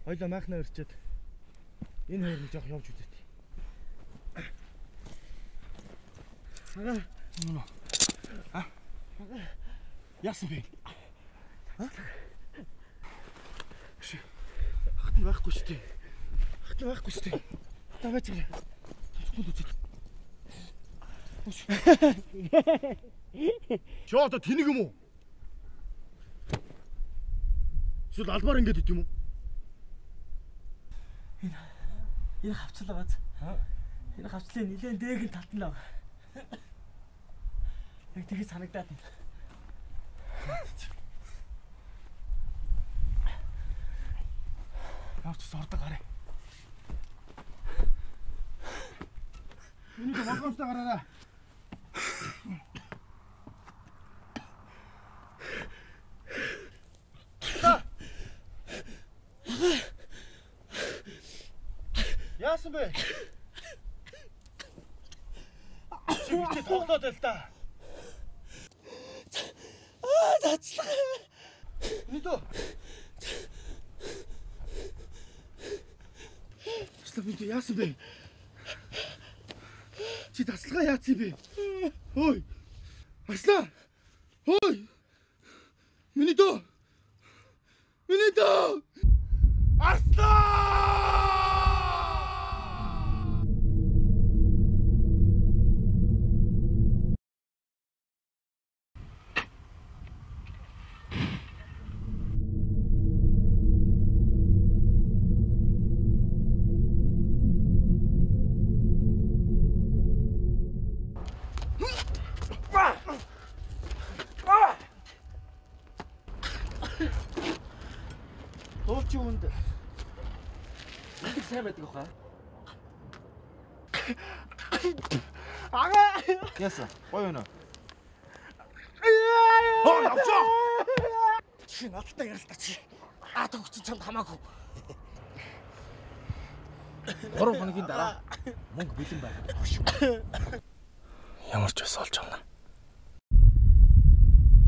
Хоёлаа махнаа өрчөөд энэ хоёр нь жоох явж үзээ. Хага. Яасан бэ? Хатан байхгүй шүү дээ. Хатан байхгүй шүү дээ. Даваач гээ. Тусгууд үзээ. Чи одоо тэнэг юм уу? Эсвэл албаар ингэж ид юм уу? Энэ хавцлаа бац. Энэ хавцлын нилээн дээгэн татна л. Яг тэгээ санагдаад байна. Явц ордог гараа. Энийг болгоомжтой гараарай. Яасан бэ? Чи битээ тоглоод байл та. Цацлаа. Нүдөө. Чи яасан бэ? Чи тасалгаа яатсан бэ? Ой. Арслан. Ой. Миний дөө. Арслан! Дуулчин хүнд сайн байдаг хаа. Ага. Яса, гоё өнөө. Явчаа. Чи надтай ярилтаа чи. Төгсөн чамд хамаагүй. 3 хоногийн дараа мөнгө бэлэн байна. Ямар ч бас олж авна.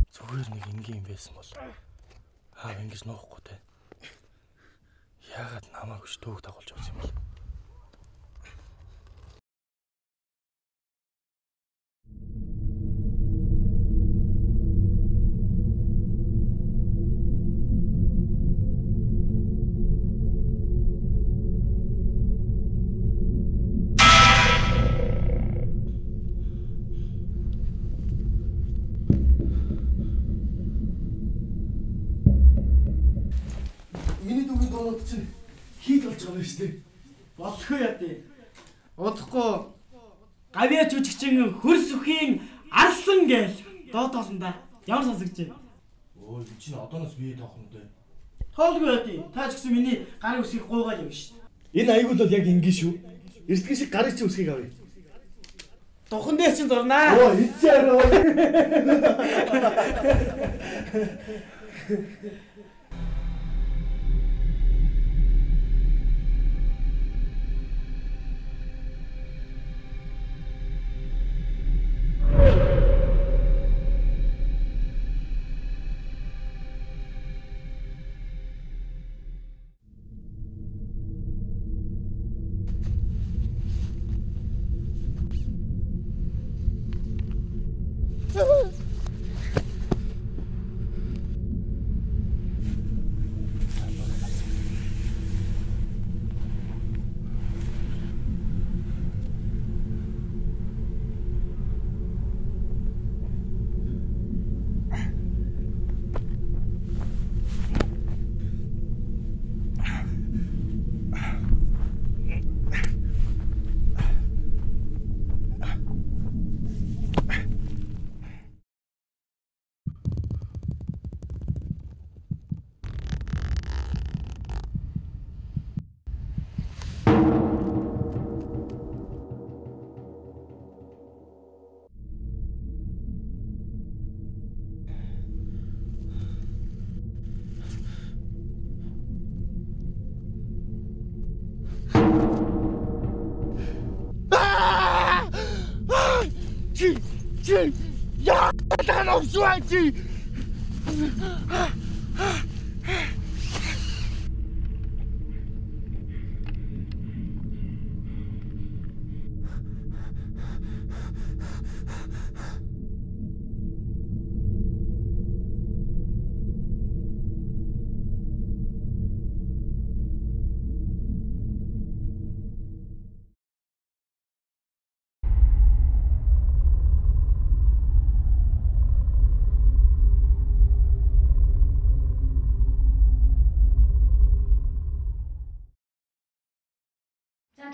Зүгээр нэг ингийн байсан бол ингэж нуухгүй те. Яагаад намайг ч төвөг дагуулж авсан юм бол? Миний дүүгийн доонууд чинь хийд болж байгаа юм шүү дээ. Болохгүй яа тий. Удахгүй Гавьяа жүжигчин хөрс үхийн арслан гээл доод толон да. Ямар сонсогч вэ? Өө чи одооноос бие тоох юм дээ. Тоолгүй яа тий. Та ч гэсэн миний гарын үсгийг гуугаад явна шүү дээ. Энэ аягүй бол яг ингэ шүү. Эрсдгийн шиг гарын чи үсгийг авъя. Духан дээр чинь зурнаа. Оо ичээрөө. Ja, dann auf so ein Ziel!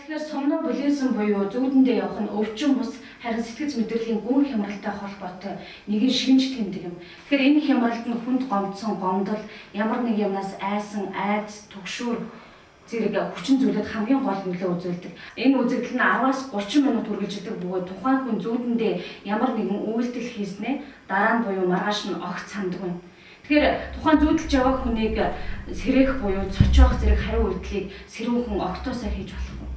Тэгэхээр сомнобулизм буюу зүүдэндээ явах нь өвчин бус харин сэтгэц мэдрэлийн гүн хямралтай холбоотой нэгэн шигнж тэмдэг юм. Тэгэхээр энэ хямралд нь хүнд гомдсон гомдол, ямар нэг юмнаас айсан айдас, түгшүүр зэрэг хүчин зүйлүүд хамгийн гол нөлөө үзүүлдэг. Энэ үзэгдэл нь 10-аас 30 минут үргэлжилдэг бөгөөд тухайн хүн зүүдэндээ ямар нэгэн үйлдэл хийснээ дараа нь буюу маргааш нь огт санддаг байна. Тэгэхээр тухайн зүүдэлж яваа хүнийг сэрэх буюу цочоох зэрэг хариу үйлдэлийг сэрүүхэн огтоосоо хийж болохгүй.